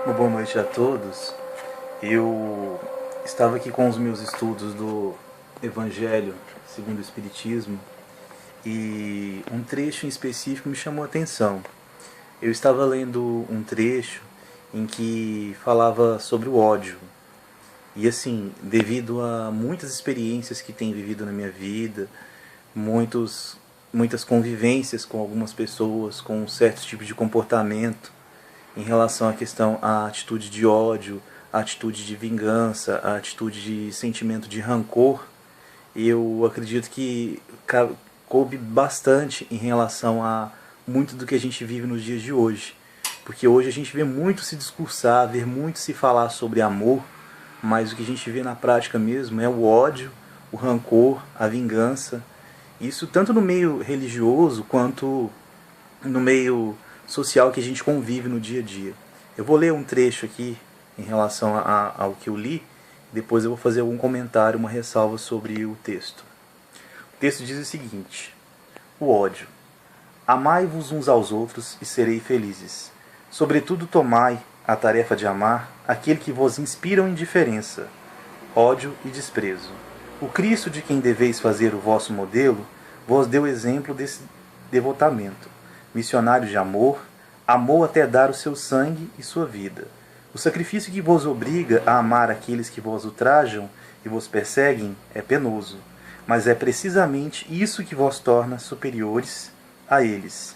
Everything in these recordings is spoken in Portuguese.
Uma boa noite a todos. Eu estava aqui com os meus estudos do Evangelho segundo o Espiritismo e um trecho em específico me chamou a atenção. Eu estava lendo um trecho em que falava sobre o ódio. E assim, devido a muitas experiências que tenho vivido na minha vida, muitas convivências com algumas pessoas, com um certo tipo de comportamento, em relação à atitude de ódio, à atitude de vingança, à atitude de sentimento de rancor, eu acredito que coube bastante em relação a muito do que a gente vive nos dias de hoje. Porque hoje a gente vê muito se discursar, vê muito se falar sobre amor, mas o que a gente vê na prática mesmo é o ódio, o rancor, a vingança. Isso tanto no meio religioso quanto no meio social que a gente convive no dia a dia. Eu vou ler um trecho aqui em relação ao que eu li, depois eu vou fazer algum comentário, uma ressalva sobre o texto. O texto diz o seguinte: o ódio. Amai-vos uns aos outros e serei felizes. Sobretudo tomai a tarefa de amar aquele que vos inspiram indiferença, ódio e desprezo. O Cristo de quem deveis fazer o vosso modelo vos deu exemplo desse devotamento. Missionário de amor, amou até dar o seu sangue e sua vida. O sacrifício que vos obriga a amar aqueles que vos ultrajam e vos perseguem é penoso, mas é precisamente isso que vos torna superiores a eles.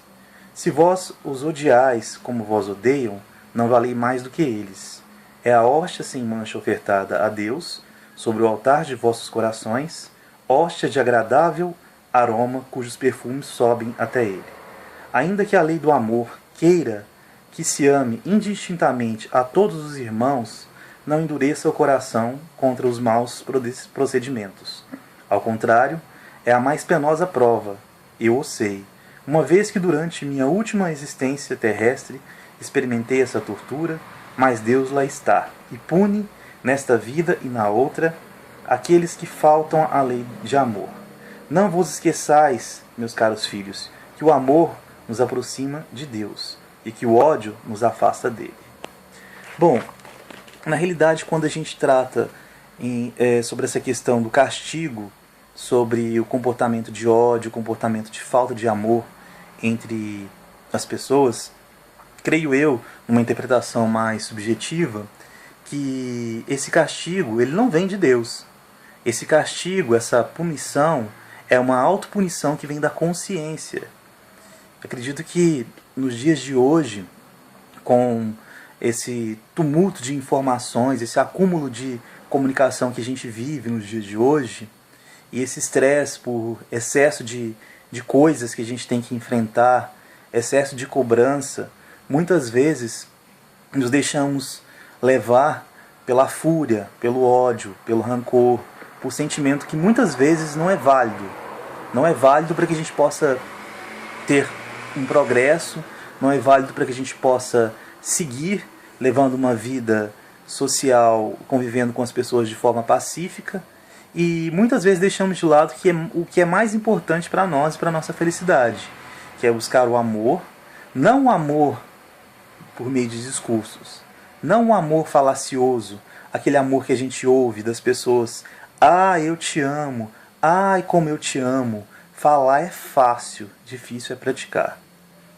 Se vós os odiais como vos odeiam, não valei mais do que eles. É a hóstia sem mancha ofertada a Deus, sobre o altar de vossos corações, hóstia de agradável aroma cujos perfumes sobem até ele. Ainda que a lei do amor queira que se ame indistintamente a todos os irmãos, não endureça o coração contra os maus procedimentos. Ao contrário, é a mais penosa prova, eu o sei, uma vez que durante minha última existência terrestre experimentei essa tortura, mas Deus lá está, e pune, nesta vida e na outra, aqueles que faltam à lei de amor. Não vos esqueçais, meus caros filhos, que o amor nos aproxima de Deus e que o ódio nos afasta dele. Bom, na realidade, quando a gente trata sobre essa questão do castigo, sobre o comportamento de ódio, o comportamento de falta de amor entre as pessoas, creio eu, numa interpretação mais subjetiva, que esse castigo ele não vem de Deus. Esse castigo, essa punição, é uma autopunição que vem da consciência. Acredito que nos dias de hoje, com esse tumulto de informações, esse acúmulo de comunicação que a gente vive nos dias de hoje, e esse estresse por excesso de coisas que a gente tem que enfrentar, excesso de cobrança, muitas vezes nos deixamos levar pela fúria, pelo ódio, pelo rancor, por sentimento que muitas vezes não é válido. Não é válido para que a gente possa ter um progresso, não é válido para que a gente possa seguir levando uma vida social, convivendo com as pessoas de forma pacífica, e muitas vezes deixamos de lado o que é mais importante para nós e para a nossa felicidade, que é buscar o amor, não o amor por meio de discursos, não o amor falacioso, aquele amor que a gente ouve das pessoas: ah, eu te amo, ai, como eu te amo. Falar é fácil, difícil é praticar.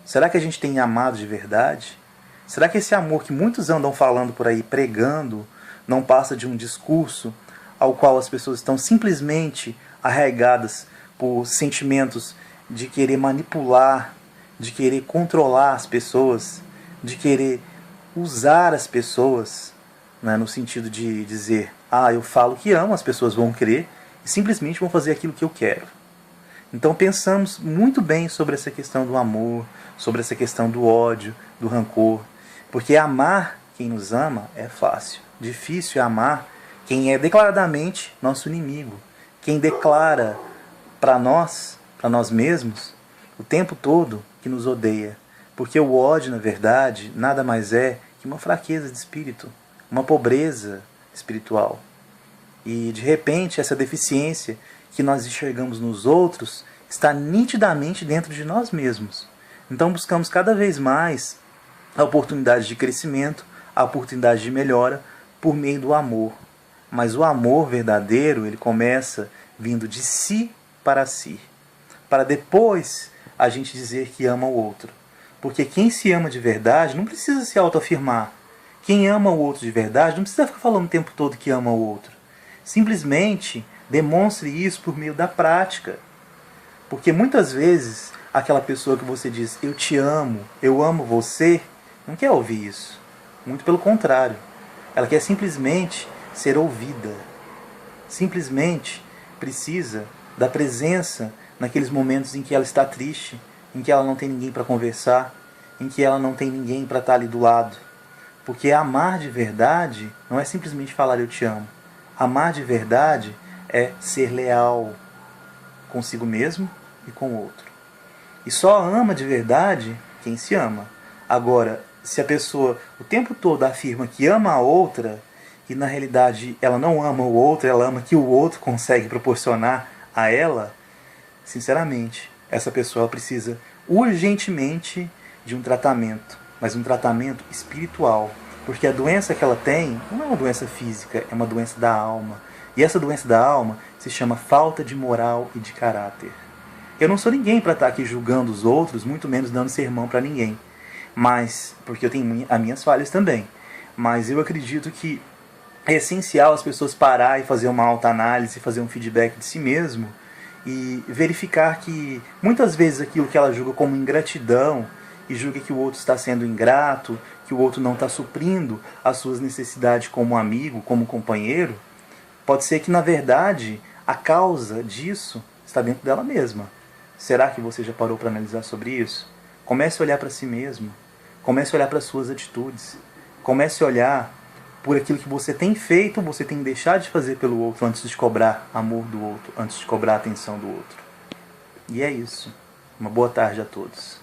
Será que a gente tem amado de verdade? Será que esse amor que muitos andam falando por aí, pregando, não passa de um discurso ao qual as pessoas estão simplesmente arraigadas por sentimentos de querer manipular, de querer controlar as pessoas, de querer usar as pessoas, né, no sentido de dizer: ah, eu falo que amo, as pessoas vão crer e simplesmente vão fazer aquilo que eu quero. Então pensamos muito bem sobre essa questão do amor, sobre essa questão do ódio, do rancor, porque amar quem nos ama é fácil. Difícil é amar quem é declaradamente nosso inimigo, quem declara para nós mesmos, o tempo todo que nos odeia. Porque o ódio, na verdade, nada mais é que uma fraqueza de espírito, uma pobreza espiritual. E de repente essa deficiência que nós enxergamos nos outros está nitidamente dentro de nós mesmos. Então buscamos cada vez mais a oportunidade de crescimento, a oportunidade de melhora por meio do amor. Mas o amor verdadeiro, ele começa vindo de si, para depois a gente dizer que ama o outro. Porque quem se ama de verdade não precisa se autoafirmar. Quem ama o outro de verdade não precisa ficar falando o tempo todo que ama o outro. Simplesmente demonstre isso por meio da prática. Porque muitas vezes aquela pessoa que você diz eu te amo, eu amo você, não quer ouvir isso. Muito pelo contrário. Ela quer simplesmente ser ouvida. Simplesmente precisa da presença naqueles momentos em que ela está triste, em que ela não tem ninguém para conversar, em que ela não tem ninguém para estar ali do lado. Porque amar de verdade não é simplesmente falar eu te amo. Amar de verdade é ser leal consigo mesmo e com o outro. E só ama de verdade quem se ama. Agora, se a pessoa o tempo todo afirma que ama a outra e na realidade ela não ama o outro, ela ama que o outro consegue proporcionar a ela, sinceramente, essa pessoa precisa urgentemente de um tratamento, mas um tratamento espiritual, porque a doença que ela tem não é uma doença física, é uma doença da alma. E essa doença da alma se chama falta de moral e de caráter. Eu não sou ninguém para estar aqui julgando os outros, muito menos dando sermão para ninguém, mas porque eu tenho as minhas falhas também. Mas eu acredito que é essencial as pessoas parar e fazer uma autoanálise, fazer um feedback de si mesmo e verificar que muitas vezes aquilo que ela julga como ingratidão e julga que o outro está sendo ingrato, que o outro não está suprindo as suas necessidades como amigo, como companheiro, pode ser que na verdade a causa disso está dentro dela mesma. Será que você já parou para analisar sobre isso? Comece a olhar para si mesmo, comece a olhar para as suas atitudes, comece a olhar por aquilo que você tem feito, você tem deixado de fazer pelo outro antes de cobrar amor do outro, antes de cobrar atenção do outro. E é isso. Uma boa tarde a todos.